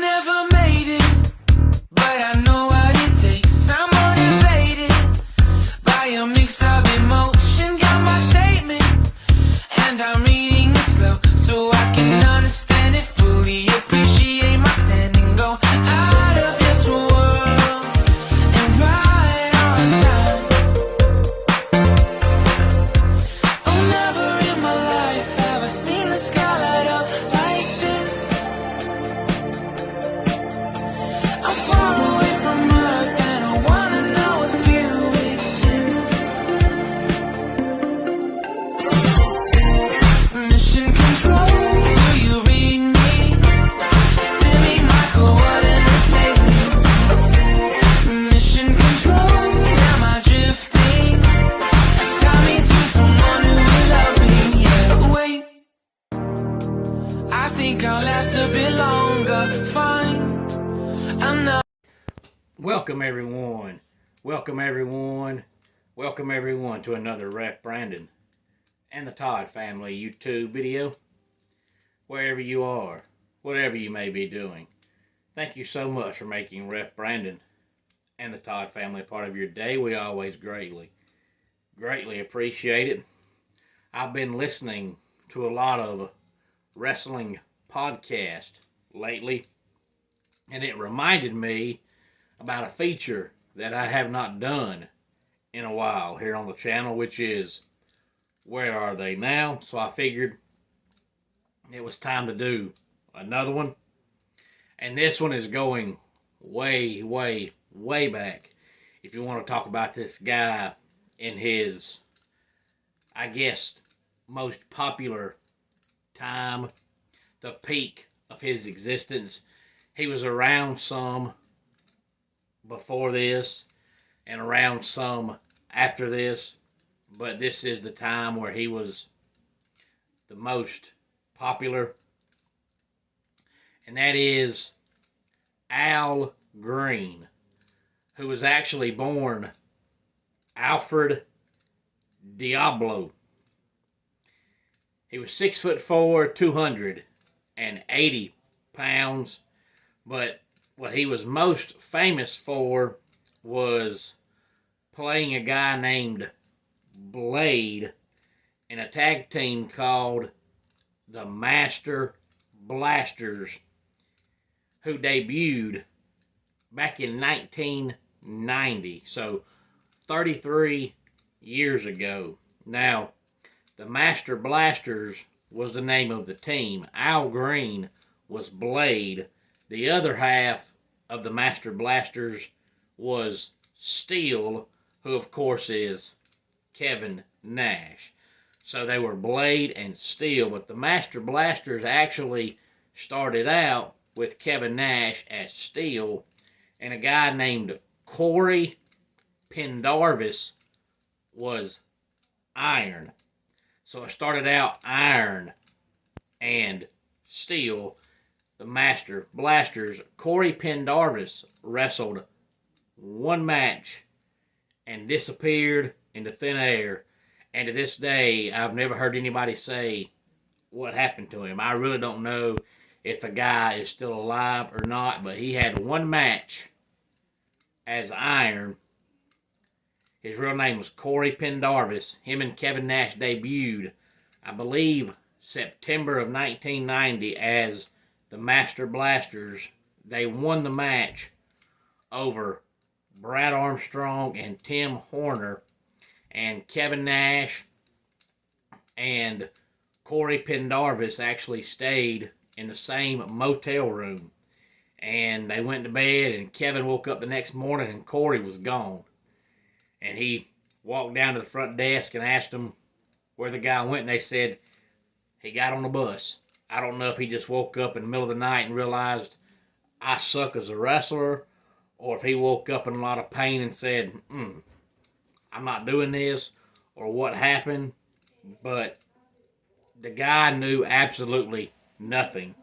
never made it, but I know what it takes. I'm motivated by a mix of emotion. Got my statement, and I'm reading it slow so I can understand it fully. Appreciate my standing, go out of this world and right on time. Oh, never in my life have I seen the sky light up like this. I'm far away from Earth and I wanna know if you exist. Mission control, do you read me? Send me my coordinates lately. Mission control, am I drifting? Tie me to someone who will love me, yeah. Wait, I think I'll last a bit longer. Find another. Welcome everyone. Welcome everyone. Welcome everyone to another Ref Brandon and the Todd family YouTube video. Wherever you are, whatever you may be doing, thank you so much for making Ref Brandon and the Todd family part of your day. We always greatly appreciate it. I've been listening to a lot of wrestling podcasts lately, and it reminded me about a feature that I have not done in a while here on the channel, which is Where Are They Now? So I figured it was time to do another one. And this one is going way, way, way back. If you want to talk about this guy in his, I guess, most popular time, the peak of his existence. He was around some before this and around some after this, but this is the time where he was the most popular, and that is Al Green, who was actually born Alfred Diablo. He was 6'4", 280 pounds, but what he was most famous for was playing a guy named Blade in a tag team called the Master Blasters, who debuted back in 1990, so 33 years ago. Now, the Master Blasters was the name of the team. Al Green was Blade. The other half of the Master Blasters was Steel, who of course is Kevin Nash. So they were Blade and Steel, but the Master Blasters actually started out with Kevin Nash as Steel and a guy named Corey Pendarvis was Iron. So it started out Iron and Steel. The Master Blasters. Corey Pendarvis wrestled one match and disappeared into thin air. And to this day, I've never heard anybody say what happened to him. I really don't know if the guy is still alive or not, but he had one match as Iron. His real name was Corey Pendarvis. Him and Kevin Nash debuted, I believe, September of 1990 as the Master Blasters. They won the match over Brad Armstrong and Tim Horner, and Kevin Nash and Corey Pendarvis actually stayed in the same motel room, and they went to bed, and Kevin woke up the next morning and Corey was gone, and he walked down to the front desk and asked them where the guy went, and they said he got on the bus. I don't know if he just woke up in the middle of the night and realized I suck as a wrestler, or if he woke up in a lot of pain and said, I'm not doing this, or what happened, but the guy knew absolutely nothing.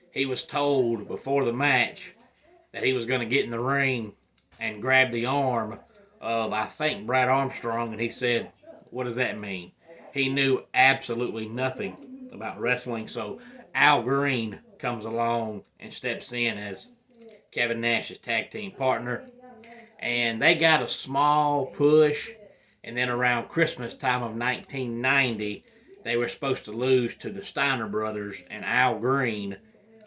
He was told before the match that he was going to get in the ring and grab the arm of, I think, Brad Armstrong, and he said, what does that mean? He knew absolutely nothing about wrestling, so Al Green comes along and steps in as Kevin Nash's tag team partner. And they got a small push, and then around Christmas time of 1990, they were supposed to lose to the Steiner brothers, and Al Green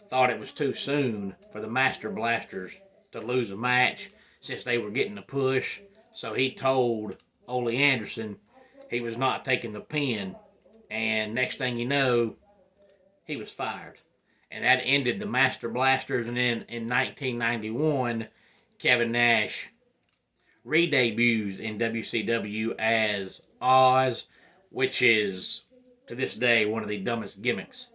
thought it was too soon for the Master Blasters to lose a match since they were getting the push. So he told Ole Anderson he was not taking the pin, and next thing you know, he was fired. And that ended the Master Blasters, and then in 1991, Kevin Nash re-debuts in WCW as Oz, which is, to this day, one of the dumbest gimmicks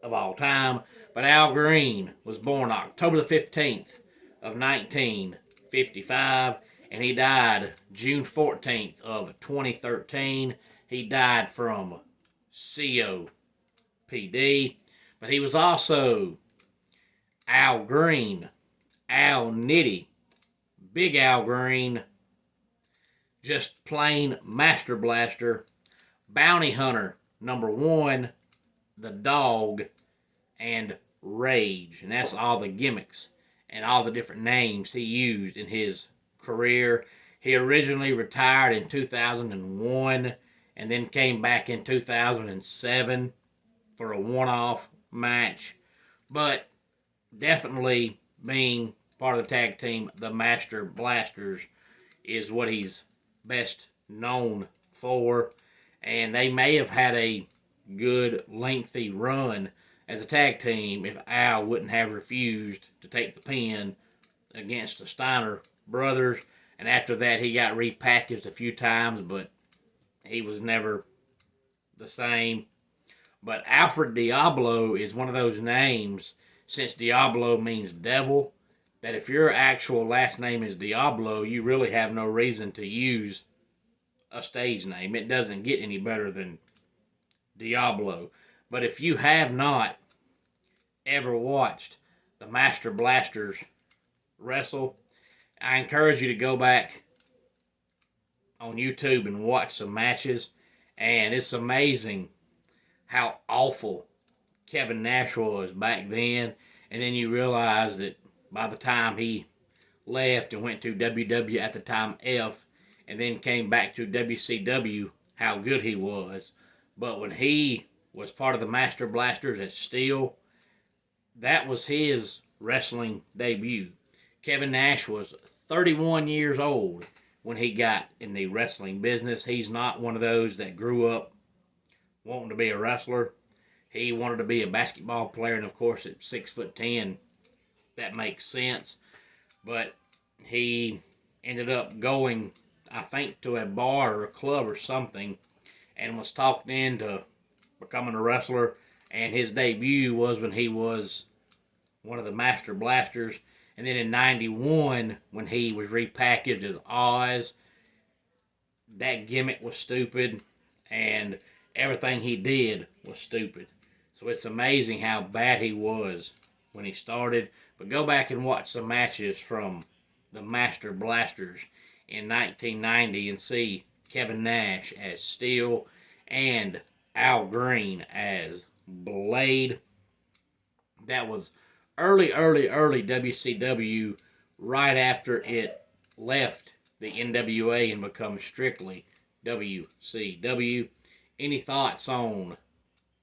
of all time. But Al Green was born October the 15th of 1955, and he died June 14th of 2013. He died from COPD, but he was also Al Green, Al Nitty, Big Al Green, just plain Master Blaster, Bounty Hunter #1, the Dog, and Rage. And that's all the gimmicks and all the different names he used in his career. He originally retired in 2001 and then came back in 2007 for a one-off match. But definitely being part of the tag team, the Master Blasters, is what he's best known for. And they may have had a good, lengthy run as a tag team if Al wouldn't have refused to take the pin against the Steiner brothers. And after that, he got repackaged a few times, but he was never the same. But Alfred Diablo is one of those names, since Diablo means devil, that if your actual last name is Diablo, you really have no reason to use a stage name. It doesn't get any better than Diablo. But if you have not ever watched the Master Blasters wrestle, I encourage you to go back on YouTube and watch some matches. And it's amazing how awful Kevin Nash was back then. And then you realize that by the time he left and went to WW at the time F, and then came back to WCW, how good he was. But when he was part of the Master Blasters at Steel, that was his wrestling debut. Kevin Nash was 31 years old when he got in the wrestling business. He's not one of those that grew up wanting to be a wrestler. He wanted to be a basketball player, and of course at 6'10", that makes sense. But he ended up going, I think, to a bar or a club or something, and was talked into becoming a wrestler. And his debut was when he was one of the Master Blasters. And then in 91, when he was repackaged as Oz, that gimmick was stupid, and everything he did was stupid. So it's amazing how bad he was when he started. But go back and watch some matches from the Master Blasters in 1990 and see Kevin Nash as Steel and Al Green as Blade. That was early WCW, right after it left the NWA and become strictly WCW. Any thoughts on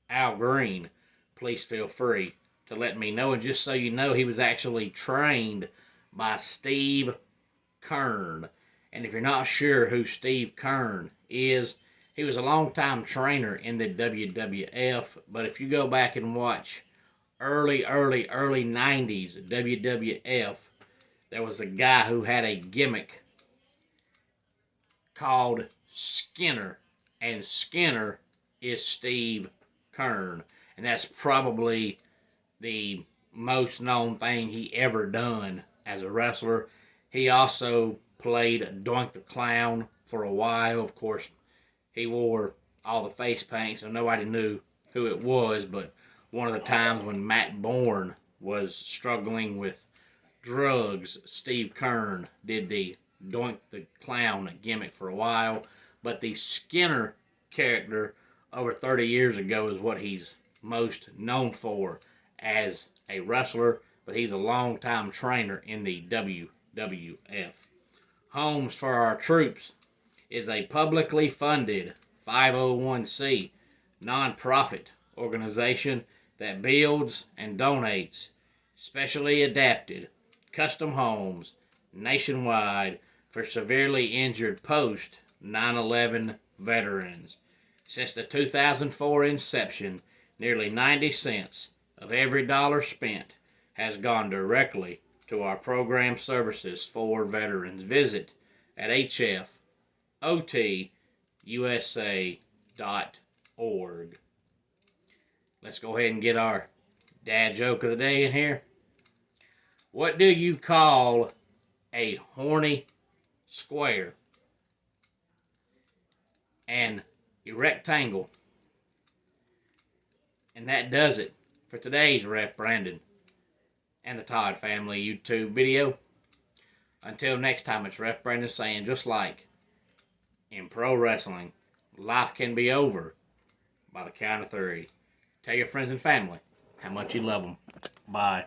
Al Green? Please feel free to let me know. And just so you know, he was actually trained by Steve Keirn. And if you're not sure who Steve Keirn is, he was a long-time trainer in the WWF. But if you go back and watch early 90s WWF, there was a guy who had a gimmick called Skinner. And Skinner is Steve Keirn. And that's probably the most known thing he ever done as a wrestler. He also played Doink the Clown for a while. Of course, he wore all the face paint, so nobody knew who it was. But one of the times when Matt Bourne was struggling with drugs, Steve Keirn did the Doink the Clown gimmick for a while. But the Skinner character over 30 years ago is what he's most known for as a wrestler, but he's a longtime trainer in the WWF. Homes for Our Troops is a publicly funded 501c nonprofit organization that builds and donates specially adapted custom homes nationwide for severely injured post 9/11 veterans. Since the 2004 inception, nearly 90 cents of every dollar spent has gone directly to our program services for veterans. Visit at hfotusa.org. Let's go ahead and get our dad joke of the day in here. What do you call a horny square? An rectangle. And that does it for today's Ref Brandon and the Todd Family YouTube video. Until next time, it's Ref Brandon saying, just like in pro wrestling, life can be over by the count of 3. Tell your friends and family how much you love them. Bye.